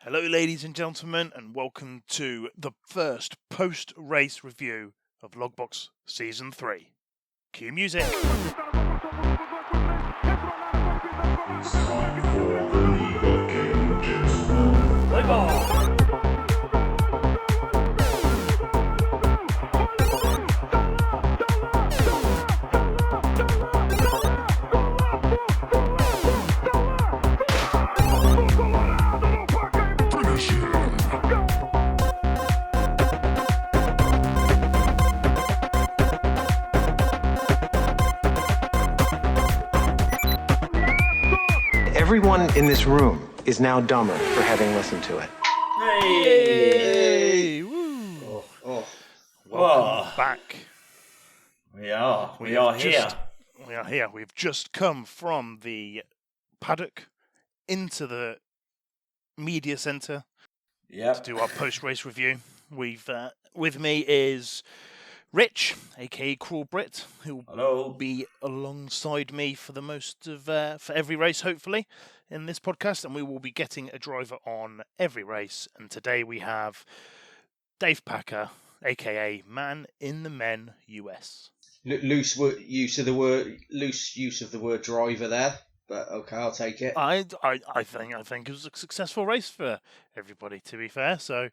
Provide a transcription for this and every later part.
Hello, ladies and gentlemen, and welcome to the first post-race review of TheLoggBox Season 3. Cue music. It's time for the League of Gentlemen. Play ball! Everyone in this room is now dumber for having listened to it. Hey! Woo! Welcome back. We are We here. are here. We've just come from the paddock into the media centre Yep. to do our post-race review. We've with me is Rich, aka cruelbrit, who will Hello. be alongside me for the most of for every race, hopefully, in this podcast, and we will be getting a driver on every race. And today we have Dave Packer, aka Man in the Men US. Loose use of the word driver there, but okay, I'll take it. I think it was a successful race for everybody, to be fair. So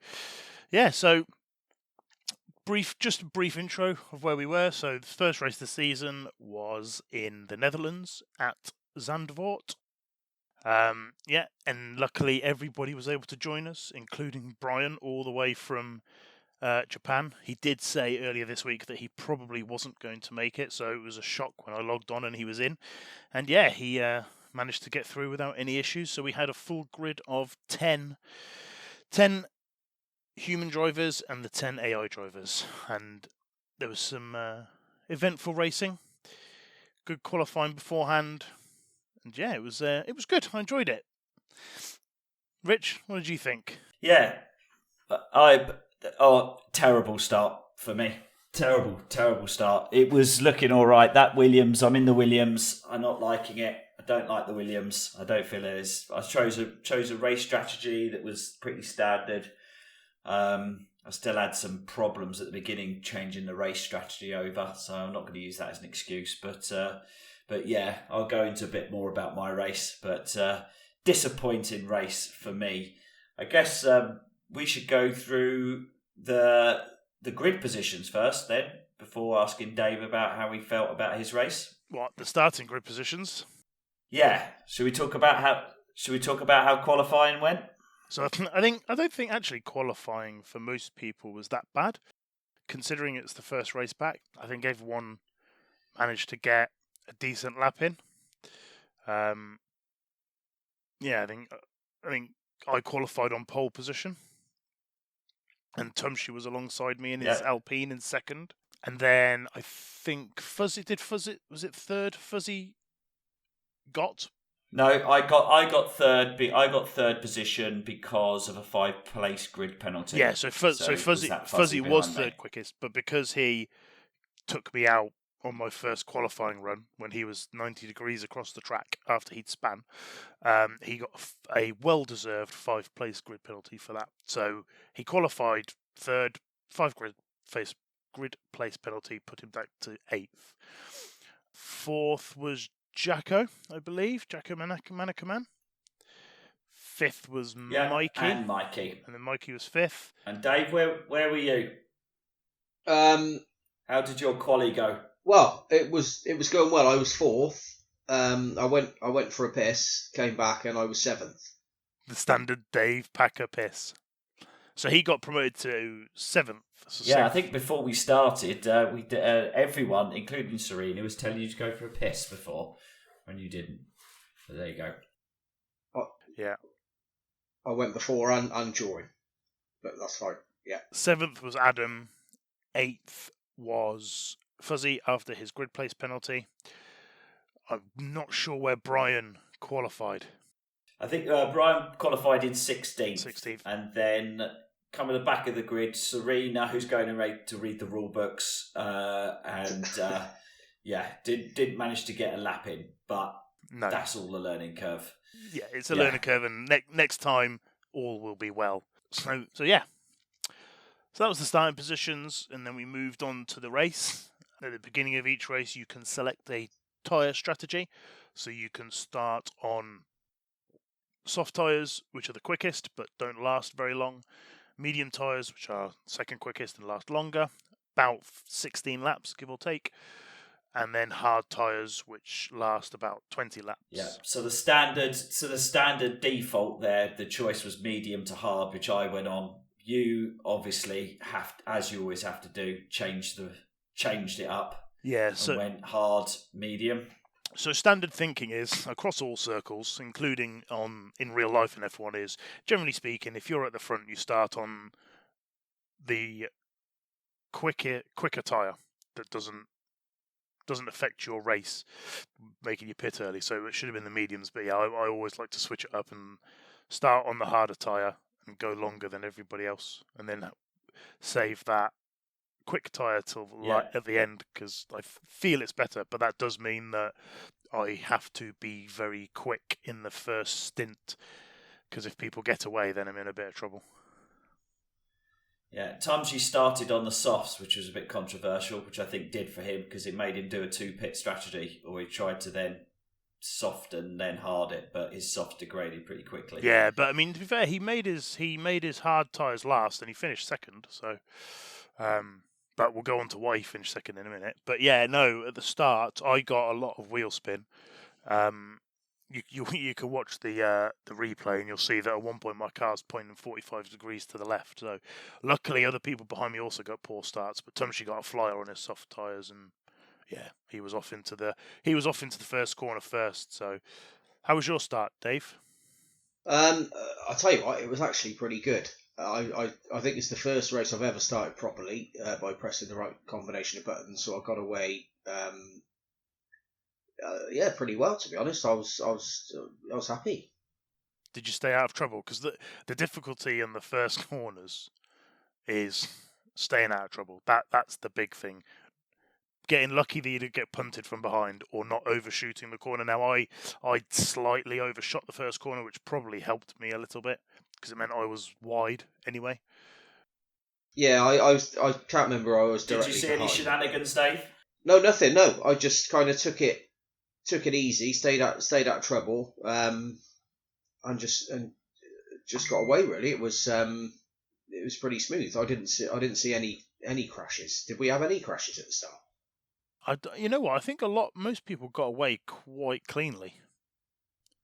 yeah, so just a brief intro of where we were. So the first race of the season was in the Netherlands at Zandvoort. And luckily everybody was able to join us, including Brian, all the way from Japan. He did say earlier this week that he probably wasn't going to make it, so it was a shock when I logged on and he was in. And yeah, he managed to get through without any issues. So we had a full grid of 10 human drivers and the 10 AI drivers, and there was some eventful racing, good qualifying beforehand, and yeah, it was good. I enjoyed it. Rich, what did you think? Yeah. Terrible start for me. Terrible start. It was looking all right. That Williams, I'm in the Williams. I'm not liking it. I don't like the Williams. I don't feel it is. I chose a race strategy that was pretty standard. I still had some problems at the beginning changing the race strategy over, so I'm not going to use that as an excuse. But yeah, I'll go into a bit more about my race. But disappointing race for me. I guess we should go through the grid positions first, then, before asking Dave about how he felt about his race. What, the starting grid positions? Yeah. Should we talk about how qualifying went? So I don't think actually qualifying for most people was that bad, considering it's the first race back. I think everyone managed to get a decent lap in. I think I qualified on pole position, and Tumshi was alongside me in his Alpine in second. And then I think Fuzzy was it third? Fuzzy got. No, I got third. I got third position because of a 5-place grid penalty. Yeah, so Fuzzy was third quickest, but because he took me out on my first qualifying run when he was 90 degrees across the track after he'd span, he got a well-deserved 5-place grid penalty for that. So he qualified third, 5 grid place penalty, put him back to 8th. Fourth was Jacko, I believe. Jacko Manakaman. Fifth was Mikey. And Mikey. And then Mikey was fifth. And Dave, where were you? How did your quali go? Well, it was going well. I was fourth. I went for a piss, came back, and I was seventh. The standard Dave Packer piss. So he got promoted to seventh. I think before we started, everyone, including Serena, was telling you to go for a piss before, when you didn't. So there you go. I went before and during, but that's fine. Yeah. Seventh was Adam. Eighth was Fuzzy after his grid place penalty. I'm not sure where Brian qualified. I think Brian qualified in 16th. 16th. And then coming at the back of the grid, Serena, who's going to read the rule books, didn't manage to get a lap in, but that's all a learning curve. Yeah, it's a learning curve, and next time all will be well. So yeah. So that was the starting positions, and then we moved on to the race. At the beginning of each race, you can select a tyre strategy. So you can start on soft tyres, which are the quickest but don't last very long. Medium tyres, which are second quickest and last longer, about 16 laps, give or take. And then hard tyres, which last about 20 laps. Yeah. So the standard default there, the choice was medium to hard, which I went on. You obviously have, as you always have to do, changed it up. Yeah. And went hard, medium. So standard thinking is across all circles, including in real life in F1, is generally speaking, if you're at the front, you start on the quicker tyre that doesn't affect your race, making you pit early. So it should have been the mediums, but yeah, I always like to switch it up and start on the harder tyre and go longer than everybody else, and then save that quick tyre till at the end, because I feel it's better. But that does mean that I have to be very quick in the first stint, because if people get away, then I'm in a bit of trouble. Yeah, Tumsy started on the softs, which was a bit controversial, which I think did for him because it made him do a 2-pit strategy, or he tried to then soft and then hard it, but his softs degraded pretty quickly. Yeah, but I mean, to be fair, he made his hard tyres last, and he finished second. So, but we'll go on to why he finished second in a minute. But yeah, no, at the start, I got a lot of wheel spin. You can watch the replay, and you'll see that at one point my car's pointing 45 degrees to the left. So luckily, other people behind me also got poor starts, but Tumshy got a flyer on his soft tyres, and yeah, he was off into the first corner first. So how was your start, Dave? I'll tell you what, it was actually pretty good. I think it's the first race I've ever started properly by pressing the right combination of buttons. So I got away, pretty well, to be honest. I was happy. Did you stay out of trouble? Because the difficulty in the first corners is staying out of trouble. That's the big thing. Getting lucky that you didn't get punted from behind, or not overshooting the corner. Now I slightly overshot the first corner, which probably helped me a little bit, because it meant I was wide anyway. Yeah, I can't remember. I was directly Did you see behind. any shenanigans, Dave? No, nothing. No, I just kind of took it easy, stayed out of trouble, and just got away. Really, it was pretty smooth. I didn't see any crashes. Did we have any crashes at the start? You know what? I think most people got away quite cleanly.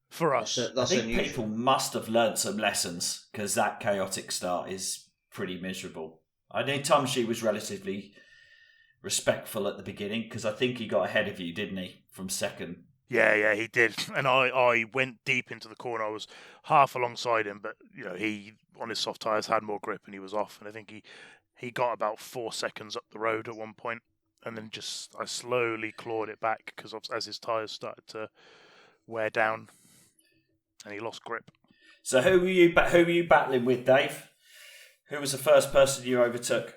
For us, I think unusual. People must have learnt some lessons, because that chaotic start is pretty miserable. I know Tumshy was relatively respectful at the beginning, because I think he got ahead of you, didn't he, from second? Yeah, he did. And I went deep into the corner. I was half alongside him, but he on his soft tyres had more grip and he was off. And I think he got about 4 seconds up the road at one point, and then I slowly clawed it back, because as his tyres started to wear down, and he lost grip. So who were you battling with, Dave? Who was the first person you overtook?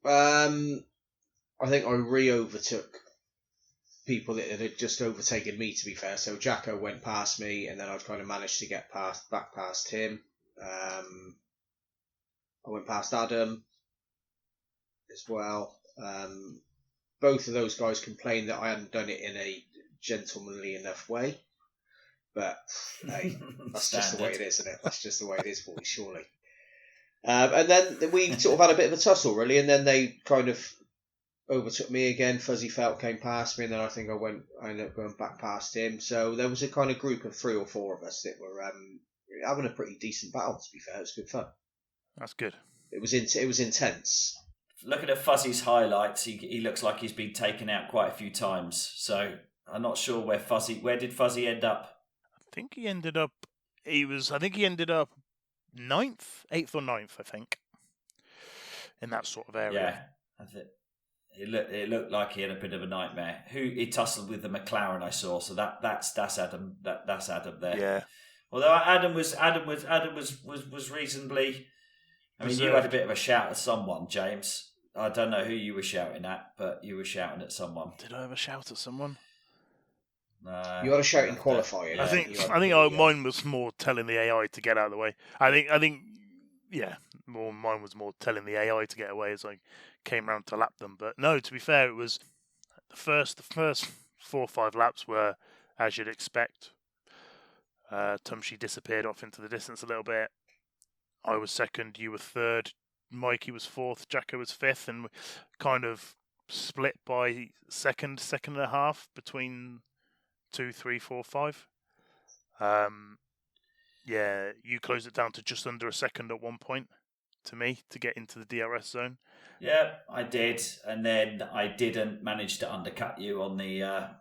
I think I re-overtook people that had just overtaken me, to be fair. So Jacko went past me, and then I kind of managed to get back past him. I went past Adam as well. Both of those guys complained that I hadn't done it in a gentlemanly enough way. But hey, that's just the way it is, isn't it? That's just the way it is, boys, surely. And then we sort of had a bit of a tussle, really, and then they kind of overtook me again. Fuzzy Felt came past me, and then I think I ended up going back past him. So there was a kind of group of 3 or 4 of us that were having a pretty decent battle, to be fair. It was good fun. That's good. It was intense. Looking at Fuzzy's highlights, he looks like he's been taken out quite a few times. So I'm not sure where did Fuzzy end up? I think he ended up 9th, 8th or 9th, I think, in that sort of area. Yeah, it looked like he had a bit of a nightmare. He tussled with the McLaren, I saw. So that's Adam. That's Adam there. Yeah. Although Adam was reasonably. I mean, you had a bit of a shout at someone, James. I don't know who you were shouting at, but you were shouting at someone. Did I have a shout at someone? You had a shout in Yeah. qualifying. I think mine was more telling the AI to get out of the way. I think mine was more telling the AI to get away as I came round to lap them. But no, to be fair, it was the first 4 or 5 laps were as you'd expect. Tumshi disappeared off into the distance a little bit. I was second, you were third, Mikey was fourth, Jacko was fifth, and we kind of split by second and a half between 2, 3, 4, 5. Yeah, you closed it down to just under a second at one point to me to get into the DRS zone. Yeah, I did, and then I didn't manage to undercut you on the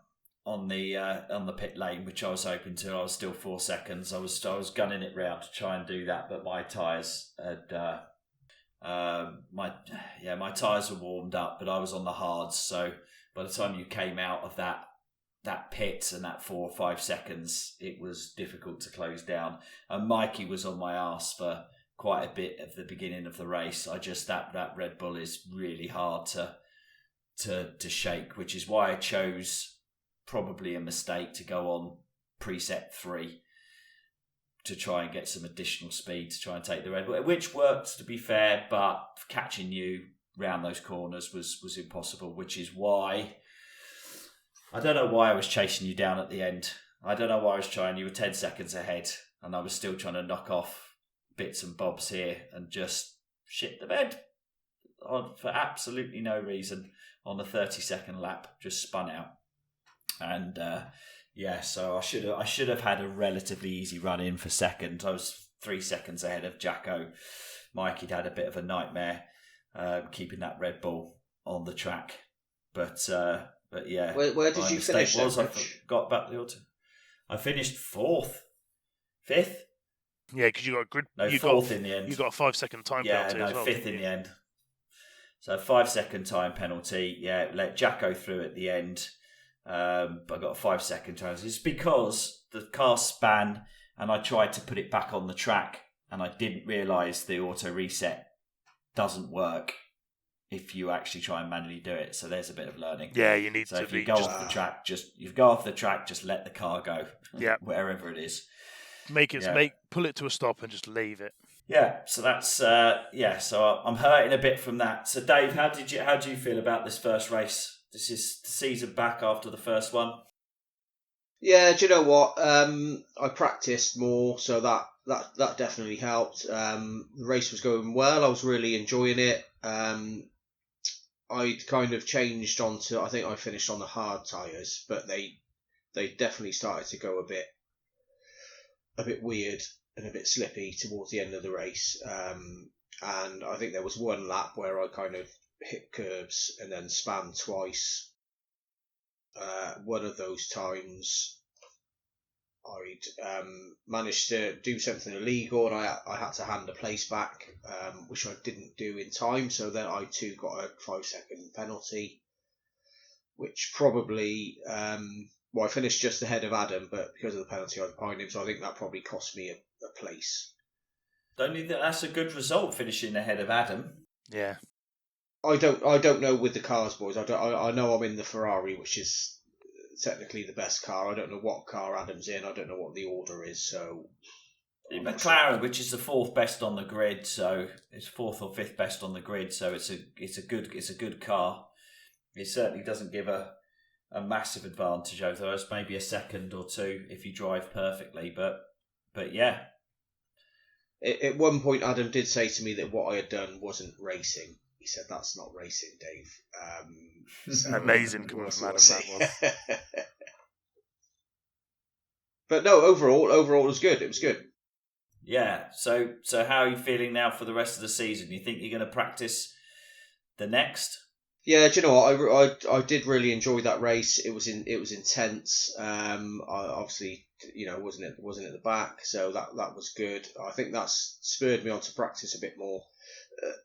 pit lane, which I was hoping to. I was still 4 seconds. I was gunning it round to try and do that, but my tyres had my tyres were warmed up, but I was on the hards. So by the time you came out of that pit and that 4 or 5 seconds, it was difficult to close down. And Mikey was on my arse for quite a bit of the beginning of the race. I just that Red Bull is really hard to shake, which is why I chose, probably a mistake, to go on preset 3 to try and get some additional speed to try and take the Red Bull, which worked, to be fair, but catching you round those corners was impossible, which is why I don't know why I was chasing you down at the end. I don't know why I was trying. You were 10 seconds ahead and I was still trying to knock off bits and bobs here and just shit the bed for absolutely no reason on the 30-second lap. Just spun out. And so I should have had a relatively easy run in for second. I was 3 seconds ahead of Jacko. Mikey'd had a bit of a nightmare keeping that Red Bull on the track. But yeah. Where did you finish? I forgot about the auto. I finished 5th. Yeah, because you got a grid. No, 4th in the end. You got a 5-second time penalty as well. 5th in the end. So 5-second time penalty. Yeah, let Jacko through at the end. But I got a 5-second time. It's because the car span and I tried to put it back on the track and I didn't realise the auto reset doesn't work if you actually try and manually do it. So there's a bit of learning. Yeah, you need so to. If you go off the track, just let the car go. Yeah, wherever it is. Pull it to a stop and just leave it. Yeah, so that's So I'm hurting a bit from that. So Dave, how do you feel about this first race? This is the season back after the first one. Yeah, do you know what? I practiced more, so that definitely helped. The race was going well. I was really enjoying it. I'd kind of changed onto. I think I finished on the hard tyres, but they definitely started to go a bit weird and a bit slippy towards the end of the race. And I think there was one lap where I kind of hit curbs and then span twice. One of those times I'd managed to do something illegal and I had to hand a place back, which I didn't do in time. So then I too got a 5-second penalty, which probably... I finished just ahead of Adam, but because of the penalty I was behind him, so I think that probably cost me a place. Don't you think that's a good result, finishing ahead of Adam? Yeah. I don't know with the cars, boys. I know I'm in the Ferrari, which is technically the best car. I don't know what car Adam's in. I don't know what the order is. So McLaren, which is the 4th best on the grid, so it's 4th or 5th best on the grid. So it's a good car. It certainly doesn't give a massive advantage over us. Maybe a second or two if you drive perfectly, but yeah. At one point, Adam did say to me that what I had done wasn't racing. He said, "That's not racing, Dave." Amazing coming from Adam, that was. But no, overall it was good. It was good. Yeah. So how are you feeling now for the rest of the season? You think you're going to practice the next? Yeah, do you know what? I did really enjoy that race. It was intense. I obviously, wasn't at the back, so that was good. I think that's spurred me on to practice a bit more.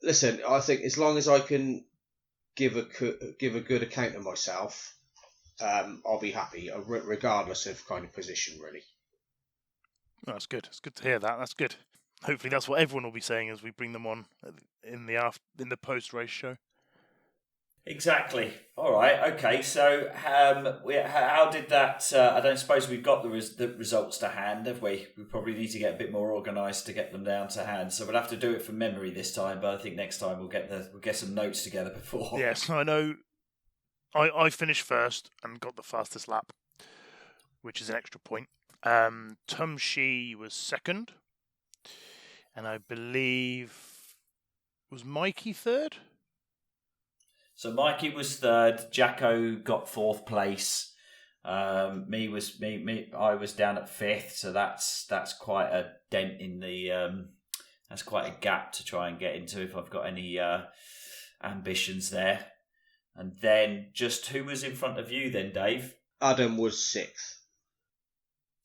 Listen, I think as long as I can give a good account of myself, I'll be happy, regardless of kind of position, really. That's good. It's good to hear that. That's good. Hopefully, that's what everyone will be saying as we bring them on in the post race show. Exactly. All right. Okay. So, how did that? I don't suppose we've got the results to hand, have we? We probably need to get a bit more organised to get them down to hand. So we'll have to do it from memory this time. But I think next time we'll get some notes together before. Yes, I know. I finished first and got the fastest lap, which is an extra point. Tumshi was second, and I believe was Mikey third. So Mikey was third. Jacko got fourth place. I was down at fifth. So that's quite a dent in the. That's quite a gap to try and get into if I've got any ambitions there. And then just who was in front of you then, Dave? Adam was sixth.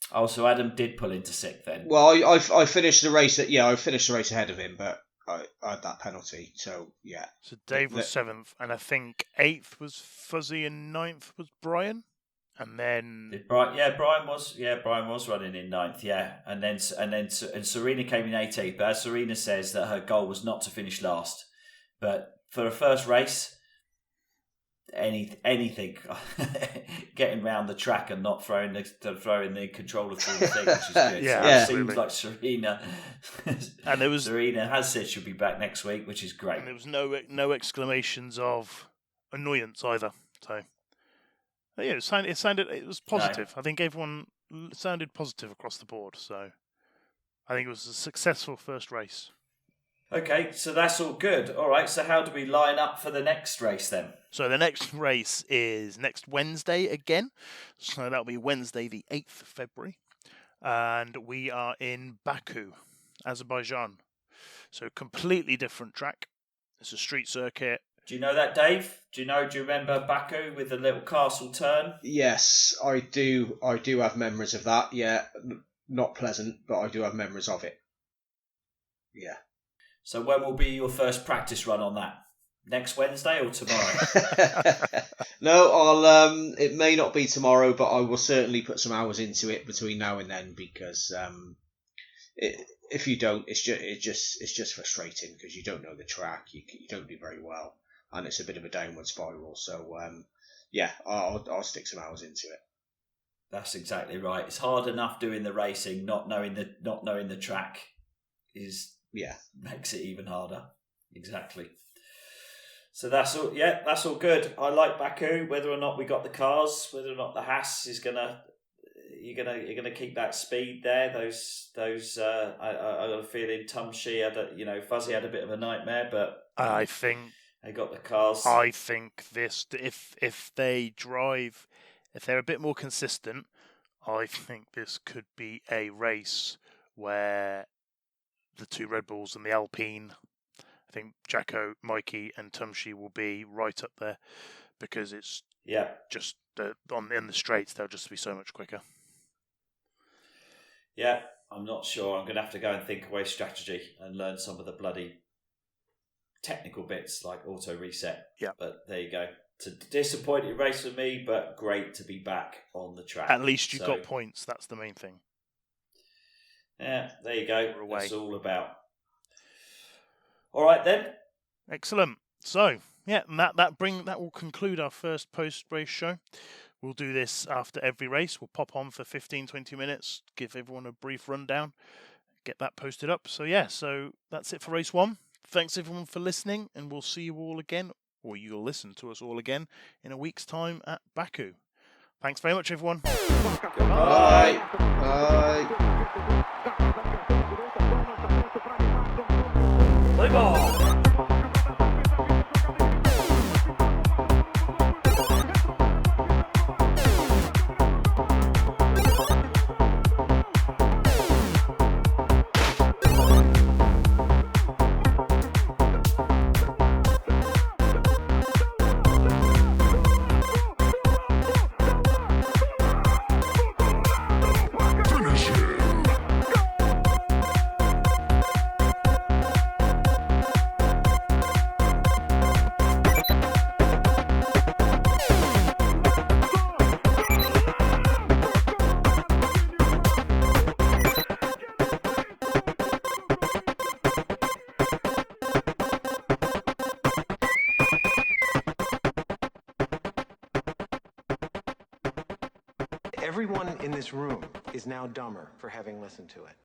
Oh, so Adam did pull into sixth then. Well, I finished the race. I finished the race ahead of him, but I had that penalty. So yeah. So Dave was seventh, and I think eighth was Fuzzy, and ninth was Brian. And then Brian was running in ninth, and Serena came in 18th. But as Serena says that her goal was not to finish last, but for a first race, anything, getting round the track and not throwing the controller through the thing, which is good. Yeah, so it seems like Serena, and there was Serena has said she'll be back next week, which is great. And there was no exclamations of annoyance either. So. Yeah, it was positive. No. I think everyone sounded positive across the board. So I think it was a successful first race. Okay, so that's all good. All right, so how do we line up for the next race then? So the next race is next Wednesday again. So that'll be Wednesday the 8th of February. And we are in Baku, Azerbaijan. So completely different track. It's a street circuit. Do you know that, Dave? Do you remember Baku with the little castle turn? Yes, I do. I do have memories of that. Yeah, not pleasant, but I do have memories of it. Yeah. So when will be your first practice run on that? Next Wednesday or tomorrow? No, I'll. It may not be tomorrow, but I will certainly put some hours into it between now and then because if you don't, it's just frustrating because you don't know the track. You don't do very well. And it's a bit of a downward spiral. So, I'll stick some hours into it. That's exactly right. It's hard enough doing the racing, not knowing the track makes it even harder. Exactly. So that's all. Yeah, that's all good. I like Baku. Whether or not we got the cars, whether or not the Haas is you're gonna keep that speed there. Those I got a feeling Tumshi Fuzzy had a bit of a nightmare, but I think. They got the cars. I think if they drive, if they're a bit more consistent, I think this could be a race where the two Red Bulls and the Alpine, I think Jacko, Mikey and Tumshi will be right up there because it's just in the straights they'll just be so much quicker. Yeah, I'm not sure. I'm going to have to go and think away strategy and learn some of the bloody technical bits like auto reset. Yeah. But there you go. It's a disappointing race for me, but great to be back on the track. At least you've got points. That's the main thing. Yeah, there you go. That's all about. All right then. Excellent. So yeah, and that will conclude our first post-race show. We'll do this after every race. We'll pop on for 15-20 minutes, give everyone a brief rundown, get that posted up. So yeah, so that's it for race 1. Thanks everyone for listening, and we'll see you all again, or you'll listen to us all again in a week's time at Baku. Thanks very much, everyone. Bye. Bye. Play ball. Everyone in this room is now dumber for having listened to it.